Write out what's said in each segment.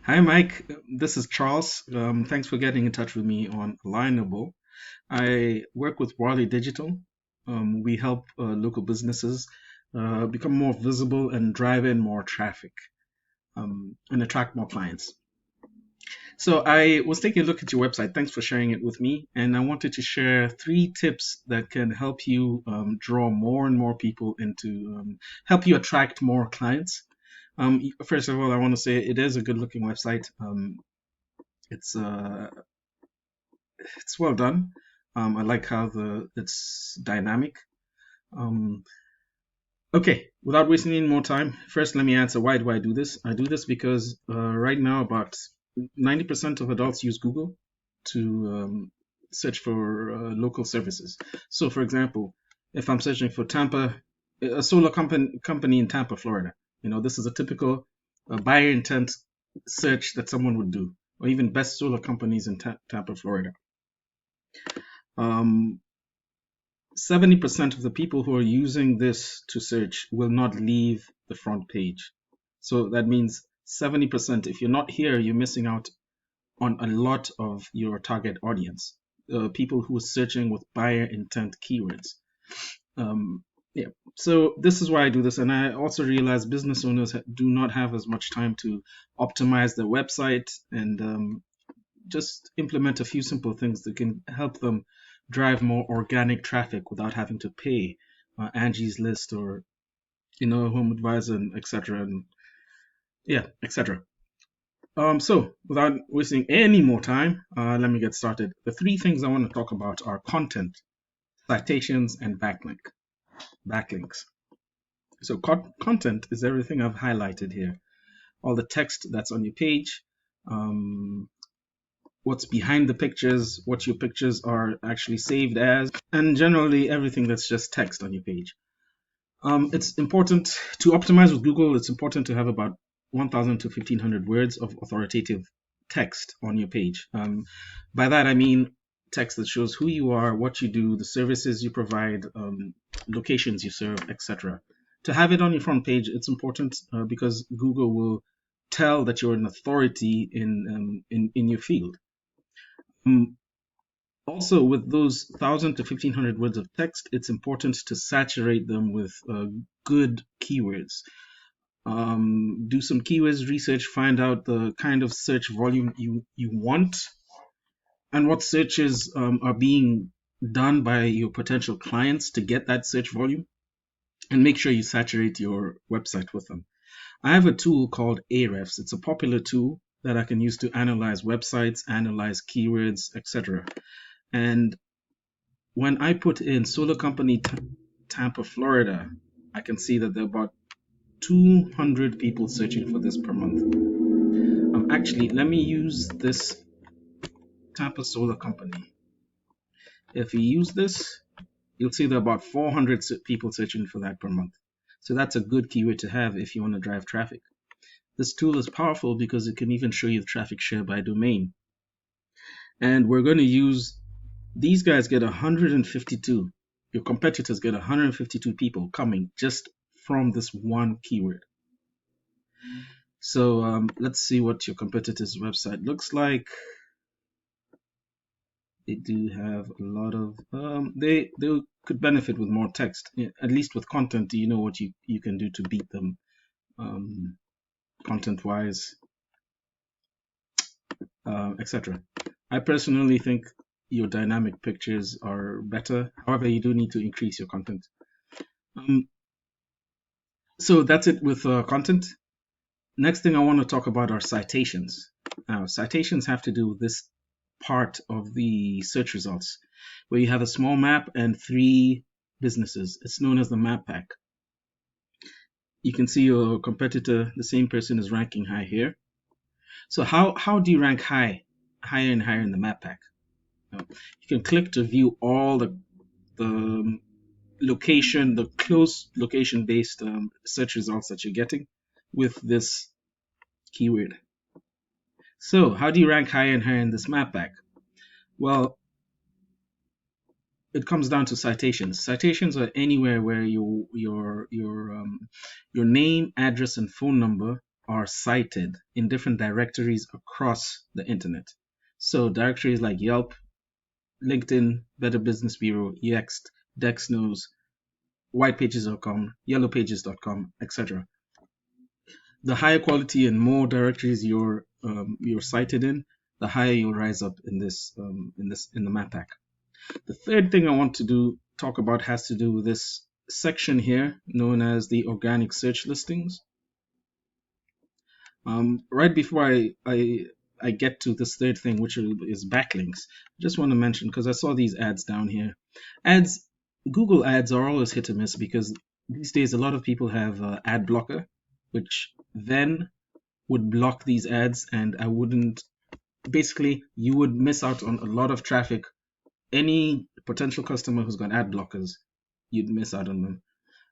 Hi, Mike. This is Charles. Thanks for getting in touch with me on Alignable. I work with Warley Digital. We help local businesses become more visible and drive in more traffic and attract more clients. So I was taking a look at your website. Thanks for sharing it with me. And I wanted to share three tips that can help you draw more and more people into, help you attract more clients. First of all, I want to say it is a good looking website. It's uh, it's well done. I like how the it's dynamic. Um, okay, without wasting any more time, first let me answer why do I do this? I do this because right now about 90% of adults use Google to search for local services. So, for example, if I'm searching for Tampa, a solar company in Tampa, Florida, this is a typical buyer intent search that someone would do, or even best solar companies in Tampa, Florida. Um, 70% of the people who are using this to search will not leave the front page. So that means 70%. If you're not here, you're missing out on a lot of your target audience, people who are searching with buyer intent keywords. Yeah, so this is why I do this. And I also realize business owners do not have as much time to optimize their website and just implement a few simple things that can help them drive more organic traffic without having to pay Angie's List or Home Advisor and etc. And yeah, etc. So without wasting any more time, let me get started. The three things I want to talk about are content, citations, and backlinks. So content is everything I've highlighted here, all the text that's on your page, um, what's behind the pictures, what your pictures are actually saved as, and generally everything that's just text on your page. It's important to optimize with Google. It's important to have about 1,000 to 1,500 words of authoritative text on your page. By that, I mean text that shows who you are, what you do, the services you provide, locations you serve, etc. To have it on your front page, it's important because Google will tell that you're an authority in your field. Um, Also, with those 1,000 to 1,500 words of text, it's important to saturate them with good keywords. Do some keywords research, find out the kind of search volume you want and what searches are being done by your potential clients to get that search volume, and make sure you saturate your website with them. I have a tool called Ahrefs. It's a popular tool that I can use to analyze websites, analyze keywords, etc. And when I put in solar company Tampa, Florida, I can see that there are about 200 people searching for this per month. Actually, let me use this Tampa Solar Company. If you use this, you'll see there are about 400 people searching for that per month. So that's a good keyword to have if you want to drive traffic. This tool is powerful because it can even show you the traffic share by domain. And we're going to use, these guys get 152. Your competitors get 152 people coming just from this one keyword. So let's see what your competitor's website looks like. They do have a lot of they could benefit with more text. At least with content, you know what you can do to beat them content wise, etc. I personally think your dynamic pictures are better. However, you do need to increase your content. Um, so that's it with content. Next thing I want to talk about are citations. Now, citations have to do with this part of the search results, where you have a small map and three businesses. It's known as the map pack. You can see your competitor, the same person, is ranking high here. So how do you rank higher and higher in the map pack? You can click to view all the location, the close location based search results that you're getting with this keyword. So how do you rank higher and higher in this map pack? Well, it comes down to citations. Citations are anywhere where your name, address, and phone number are cited in different directories across the internet. So directories like Yelp, LinkedIn, Better Business Bureau, Yext, DexKnows, whitepages.com, yellowpages.com, etc. The higher quality and more directories you're cited in, the higher you'll rise up in the map pack. The third thing I want to talk about has to do with this section here known as the organic search listings. Right before I get to this third thing, which is backlinks, I just want to mention, because I saw these ads down here. Google ads are always hit or miss, because these days a lot of people have ad blocker, which then would block these ads, and basically you would miss out on a lot of traffic. Any potential customer who's got ad blockers, you'd miss out on them.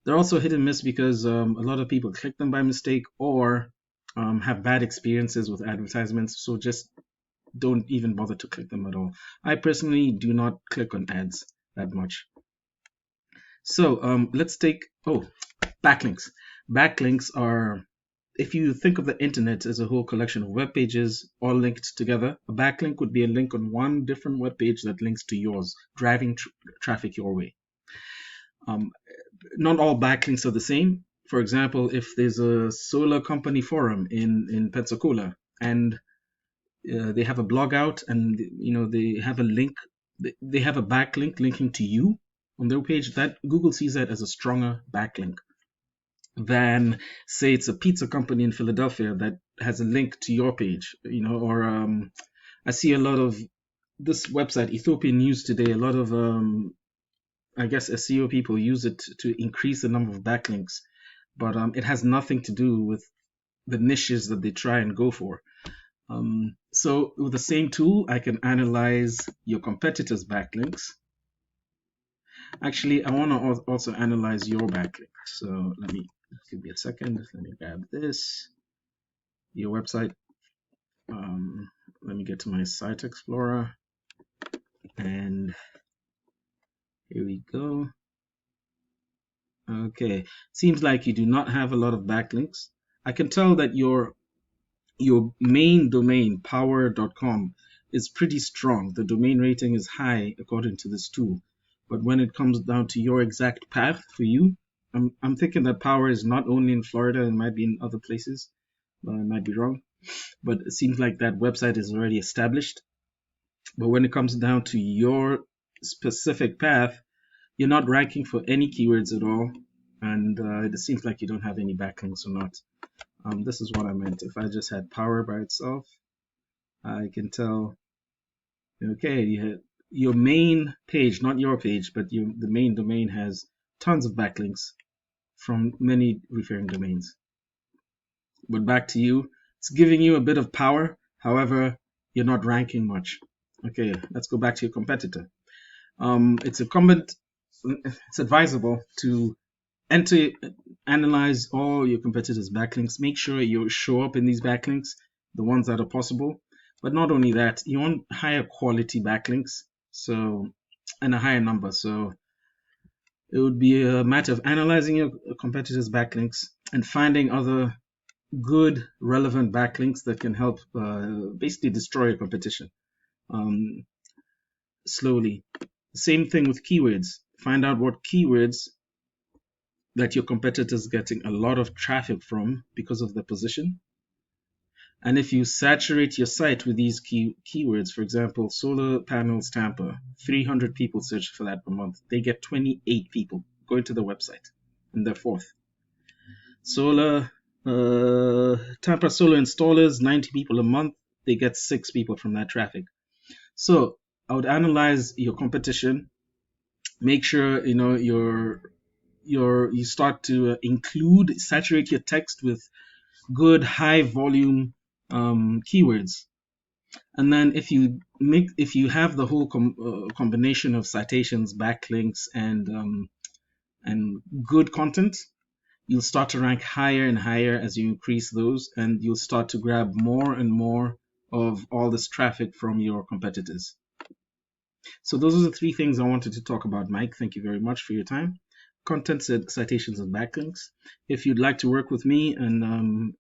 They're also hit and miss because a lot of people click them by mistake or have bad experiences with advertisements, so just don't even bother to click them at all. I personally do not click on ads that much. So let's take backlinks. Backlinks are, if you think of the internet as a whole collection of web pages all linked together, a backlink would be a link on one different web page that links to yours, driving traffic your way. Not all backlinks are the same. For example, if there's a solar company forum in Pensacola and they have a blog out and they have a link, they have a backlink linking to you on their page, that Google sees that as a stronger backlink than, say, it's a pizza company in Philadelphia that has a link to your page, or I see a lot of this website, Ethiopian News Today, a lot of I guess SEO people use it to increase the number of backlinks, but it has nothing to do with the niches that they try and go for. So with the same tool, I can analyze your competitors' backlinks. Actually, I want to also analyze your backlink. So give me a second. Let me grab this. Your website. Let me get to my site explorer. And here we go. Okay, seems like you do not have a lot of backlinks. I can tell that your main domain, powur.com, is pretty strong. The domain rating is high according to this tool. But when it comes down to your exact path for you, I'm thinking that Powur is not only in Florida, it might be in other places. I might be wrong. But it seems like that website is already established. But when it comes down to your specific path, you're not ranking for any keywords at all, and it seems like you don't have any backlinks or not. This is what I meant. If I just had Powur by itself, I can tell, okay, your main page, not your page, but the main domain has tons of backlinks from many referring domains. But back to you, it's giving you a bit of power. However, you're not ranking much. Okay, let's go back to your competitor. It's advisable to analyze all your competitors' backlinks. Make sure you show up in these backlinks, the ones that are possible. But not only that, you want higher quality backlinks, and a higher number. So it would be a matter of analyzing your competitors' backlinks and finding other good, relevant backlinks that can help basically destroy your competition slowly. Same thing with keywords. Find out what keywords that your competitors getting a lot of traffic from because of their position. And if you saturate your site with these keywords, for example, solar panels Tampa, 300 people search for that per month. They get 28 people going to the website, and they're fourth. Solar Tampa solar installers, 90 people a month. They get 6 people from that traffic. So I would analyze your competition. Make sure you start to saturate your text with good high volume keywords, and then if you have the whole combination of citations, backlinks, and good content, you'll start to rank higher and higher as you increase those, and you'll start to grab more and more of all this traffic from your competitors. So those are the 3 things I wanted to talk about, Mike. Thank you very much for your time. Content, citations, and backlinks. If you'd like to work with me and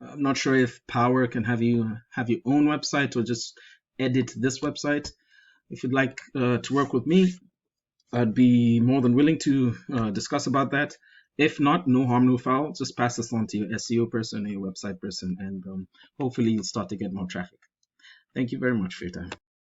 I'm not sure if Powur can have your own website or just edit this website. If you'd like to work with me, I'd be more than willing to discuss about that. If not, no harm, no foul. Just pass this on to your SEO person or your website person, and hopefully you'll start to get more traffic. Thank you very much for your time.